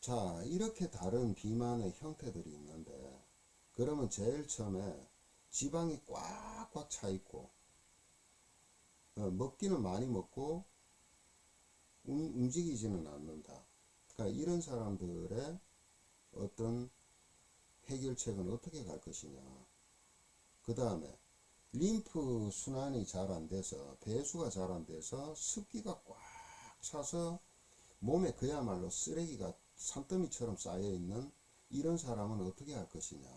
자, 이렇게 다른 비만의 형태들이 있는데, 그러면 제일 처음에 지방이 꽉꽉 차 있고, 먹기는 많이 먹고, 움직이지는 않는다. 그러니까 이런 사람들의 어떤 해결책은 어떻게 갈 것이냐. 그 다음에 림프 순환이 잘 안 돼서, 배수가 잘 안 돼서 습기가 꽉 차서 몸에 그야말로 쓰레기가 산더미처럼 쌓여 있는 이런 사람은 어떻게 할 것이냐.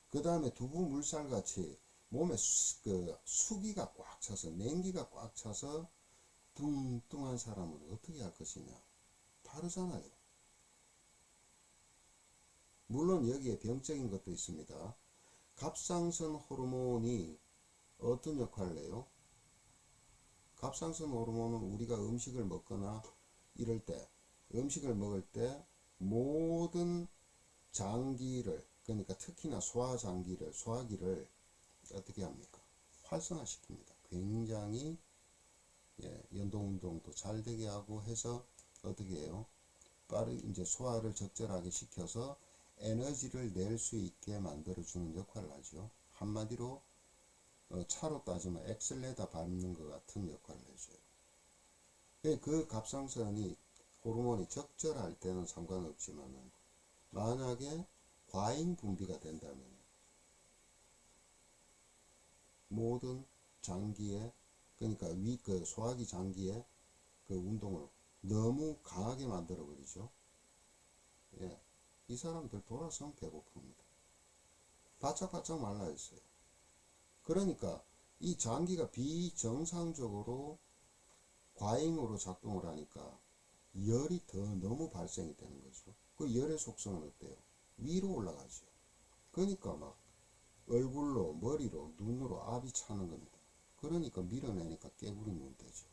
그 다음에 두부물살 같이 몸에 수기가 꽉 차서, 냉기가 꽉 차서 뚱뚱한 사람은 어떻게 할 것이냐. 다르잖아요. 물론 여기에 병적인 것도 있습니다. 갑상선 호르몬이 어떤 역할을 해요? 갑상선 호르몬은 우리가 음식을 먹거나 이럴 때, 음식을 먹을 때 모든 장기를, 그러니까 특히나 소화장기를, 소화기를 어떻게 합니까? 활성화시킵니다. 굉장히 연동 운동도 잘 되게 하고 해서 어떻게 해요? 이제 소화를 적절하게 시켜서 에너지를 낼 수 있게 만들어주는 역할을 하죠. 한마디로 차로 따지면 엑셀레다 밟는 것 같은 역할을 해줘요. 그 갑상선이 호르몬이 적절할 때는 상관없지만은 만약에 과잉 분비가 된다면 모든 장기에, 그러니까 그 소화기 장기에 그 운동을 너무 강하게 만들어 버리죠. 예. 이 사람들 돌아서면 배고픕니다. 바짝바짝 말라 있어요. 그러니까 이 장기가 비정상적으로 과잉으로 작동을 하니까 열이 더 너무 발생이 되는 거죠. 그 열의 속성은 어때요? 위로 올라가죠. 그러니까 막 얼굴로, 머리로, 눈으로 압이 차는 겁니다. 그러니까 밀어내니까 깨구리 눈 되죠.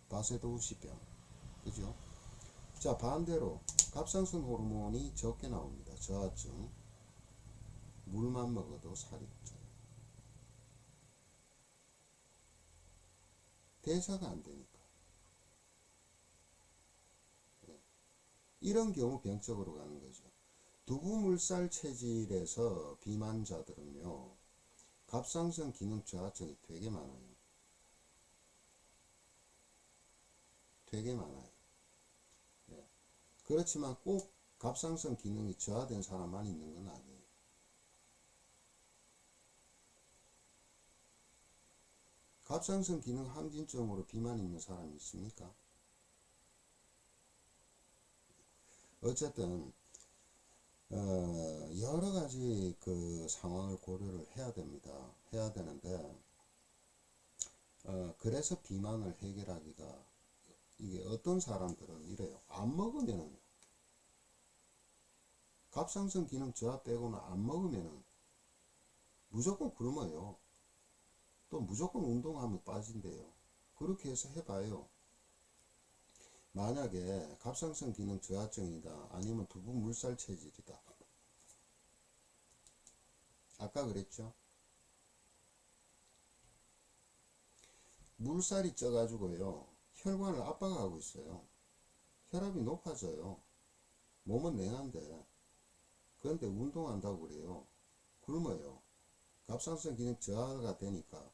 바세도우시병. 그죠? 자, 반대로 갑상선 호르몬이 적게 나옵니다. 저하증. 물만 먹어도 살이 쪄요. 대사가 안 되니까. 이런 경우 병적으로 가는 거죠. 두부물살 체질에서 비만자들은요, 갑상선 기능 저하증이 되게 많아요. 되게 많아요. 예. 그렇지만 꼭 갑상선 기능이 저하된 사람만 있는 건 아니에요. 갑상선 기능 항진증으로 비만 있는 사람이 있습니까? 어쨌든 여러 가지 그 상황을 고려를 해야 됩니다. 해야 되는데 그래서 비만을 해결하기가, 이게 어떤 사람들은 이래요. 안 먹으면은, 갑상선 기능 저하 빼고는 안 먹으면은 무조건 굶어요. 또 무조건 운동하면 빠진대요. 그렇게 해서 해봐요. 만약에 갑상선 기능 저하증이다, 아니면 두부물살 체질이다. 아까 그랬죠? 물살이 쪄가지고요, 혈관을 압박하고 있어요. 혈압이 높아져요. 몸은 냉한데, 그런데 운동한다고 그래요. 굶어요. 갑상선 기능 저하가 되니까,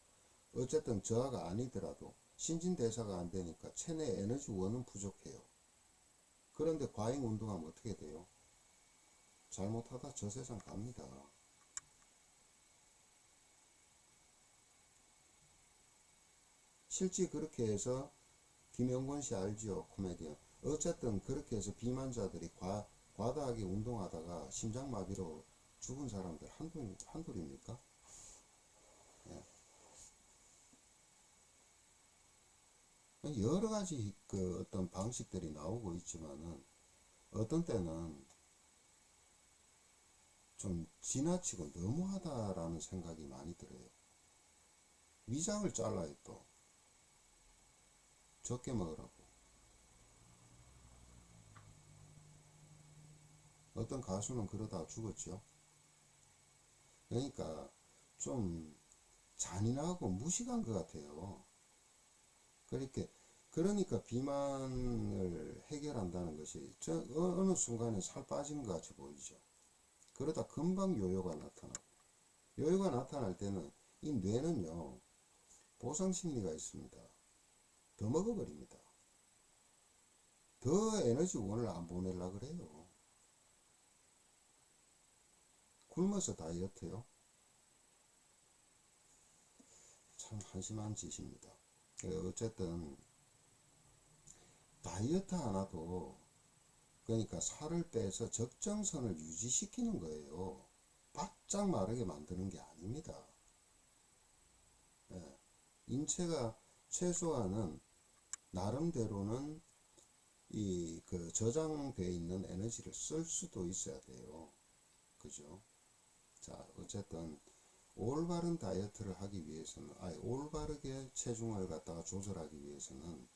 어쨌든 저하가 아니더라도 신진대사가 안 되니까 체내 에너지원은 부족해요. 그런데 과잉 운동하면 어떻게 돼요? 잘못하다 저 세상 갑니다. 실제 그렇게 해서, 김영권 씨 알지요? 코미디언. 어쨌든 그렇게 해서 비만자들이 과다하게 운동하다가 심장마비로 죽은 사람들 한둘입니까? 예. 여러 가지 그 어떤 방식들이 나오고 있지만은 어떤 때는 좀 지나치고 너무하다라는 생각이 많이 들어요. 위장을 잘라요. 또 적게 먹으라고. 어떤 가수는 그러다 죽었죠. 그러니까 좀 잔인하고 무식한 것 같아요. 그렇게 그러니까 비만을 해결한다는 것이 어느 순간에 살 빠진 것 같이 보이죠. 그러다 금방 요요가 나타나고, 요요가 나타날 때는 이 뇌는요 보상 심리가 있습니다. 더 먹어버립니다. 더 에너지원을 안 보내려고 그래요. 굶어서 다이어트요? 참 한심한 짓입니다. 어쨌든 다이어트 하나도 그러니까 살을 빼서 적정선을 유지시키는 거예요. 바짝 마르게 만드는 게 아닙니다. 예. 인체가 최소한은 나름대로는 이 그 저장되어 있는 에너지를 쓸 수도 있어야 돼요. 그죠? 자, 어쨌든 올바른 다이어트를 하기 위해서는, 올바르게 체중을 갖다가 조절하기 위해서는,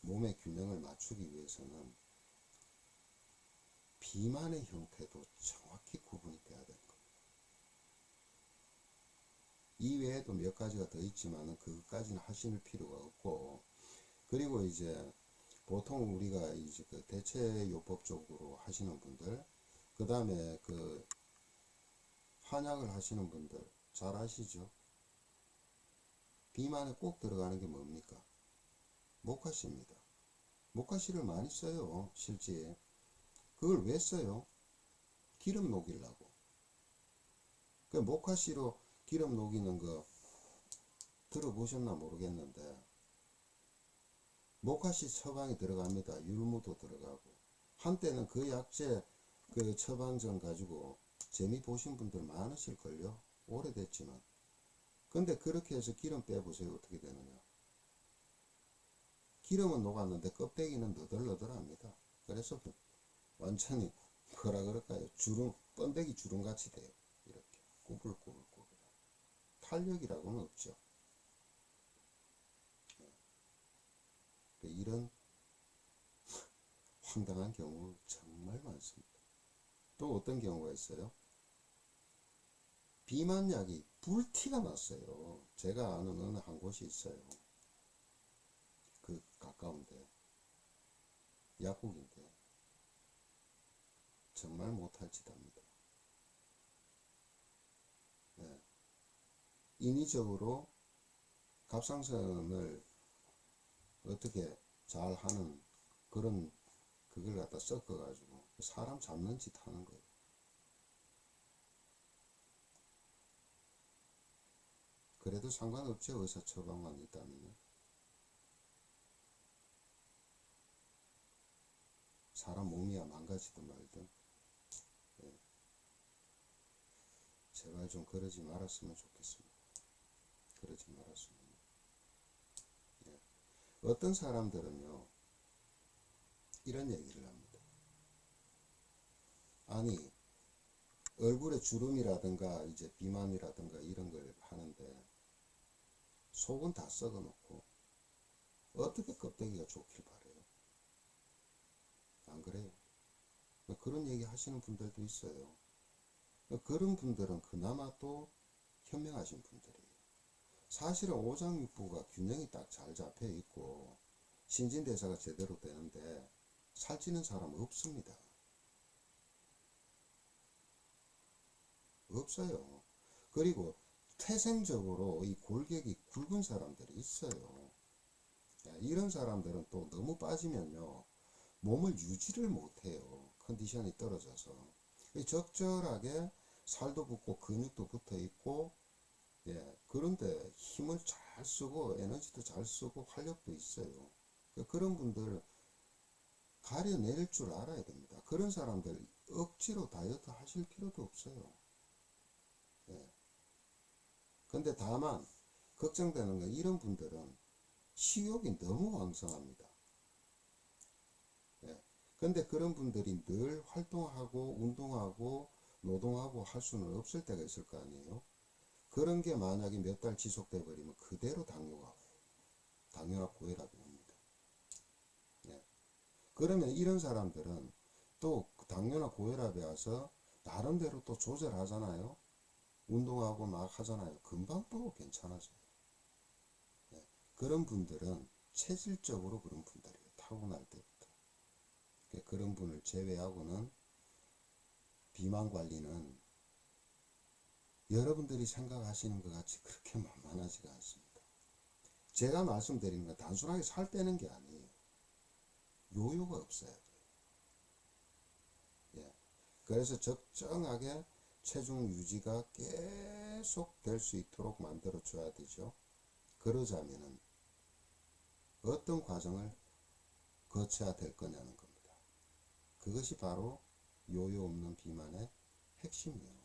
몸의 균형을 맞추기 위해서는 비만의 형태도 정확히 구분이 돼야 되는 겁니다. 이 외에도 몇 가지가 더 있지만은 그것까지는 하실 필요가 없고, 그리고 이제 보통 우리가 이제 그 대체요법적으로 하시는 분들, 그 다음에 그 한약을 하시는 분들 잘 아시죠? 비만에 꼭 들어가는 게 뭡니까? 모카씨입니다. 모카씨를 많이 써요, 실제. 그걸 왜 써요? 기름 녹이려고. 그 모카씨로 기름 녹이는 거 들어보셨나 모르겠는데, 모카씨 처방이 들어갑니다. 율무도 들어가고. 한때는 그 약재 그 처방전 가지고 재미 보신 분들 많으실걸요? 오래됐지만. 근데 그렇게 해서 기름 빼보세요. 어떻게 되느냐. 기름은 녹았는데 껍데기는 너덜너덜합니다. 그래서 완전히 뭐라 그럴까요? 주름, 번데기 주름같이 돼요. 이렇게 꾸불꾸불꾸불. 탄력이라고는 없죠. 이런 황당한 경우 정말 많습니다. 또 어떤 경우가 있어요? 비만약이 불티가 났어요. 제가 아는 어느 한 곳이 있어요. 그 가까운데 약국인데 정말 못할 짓 합니다. 네. 인위적으로 갑상선을 어떻게 잘 하는 그런 그걸 갖다 섞어가지고 사람 잡는 짓 하는 거예요. 그래도 상관없죠. 의사 처방만 있다면. 사람 몸이야 망가지든 말든. 예. 제발 좀 그러지 말았으면 좋겠습니다. 그러지 말았으면. 예. 어떤 사람들은요 이런 얘기를 합니다. 아니 얼굴에 주름이라든가 이제 비만이라든가 이런 걸 하는데 속은 다 썩어 놓고 어떻게 껍데기가 좋길 바래요? 안 그래요? 그런 얘기 하시는 분들도 있어요. 그런 분들은 그나마 또 현명하신 분들이에요. 사실은 오장육부가 균형이 딱 잘 잡혀 있고 신진대사가 제대로 되는데 살찌는 사람은 없습니다. 없어요. 그리고 태생적으로 이 골격이 굵은 사람들이 있어요. 이런 사람들은 또 너무 빠지면요 몸을 유지를 못해요. 컨디션이 떨어져서. 적절하게 살도 붙고 근육도 붙어 있고, 예, 그런데 힘을 잘 쓰고 에너지도 잘 쓰고 활력도 있어요. 그런 분들 가려낼 줄 알아야 됩니다. 그런 사람들 억지로 다이어트 하실 필요도 없어요. 예. 근데 다만 걱정되는 건 이런 분들은 식욕이 너무 왕성합니다. 예. 근데 그런 분들이 늘 활동하고 운동하고 노동하고 할 수는 없을 때가 있을 거 아니에요. 그런 게 만약에 몇 달 지속돼 버리면 그대로 당뇨나 고혈압이 옵니다. 예. 그러면 이런 사람들은 또 당뇨나 고혈압이 와서 나름대로 또 조절하잖아요. 운동하고 막 하잖아요. 금방 또 괜찮아져요. 예. 그런 분들은 체질적으로 그런 분들이에요. 타고날 때부터. 그런 분을 제외하고는 비만 관리는 여러분들이 생각하시는 것 같이 그렇게 만만하지가 않습니다. 제가 말씀드리는 건 단순하게 살 빼는 게 아니에요. 요요가 없어야 돼요. 예. 그래서 적정하게 체중 유지가 계속 될 수 있도록 만들어 줘야 되죠. 그러자면은 어떤 과정을 거쳐야 될 거냐는 겁니다. 그것이 바로 요요 없는 비만의 핵심이에요.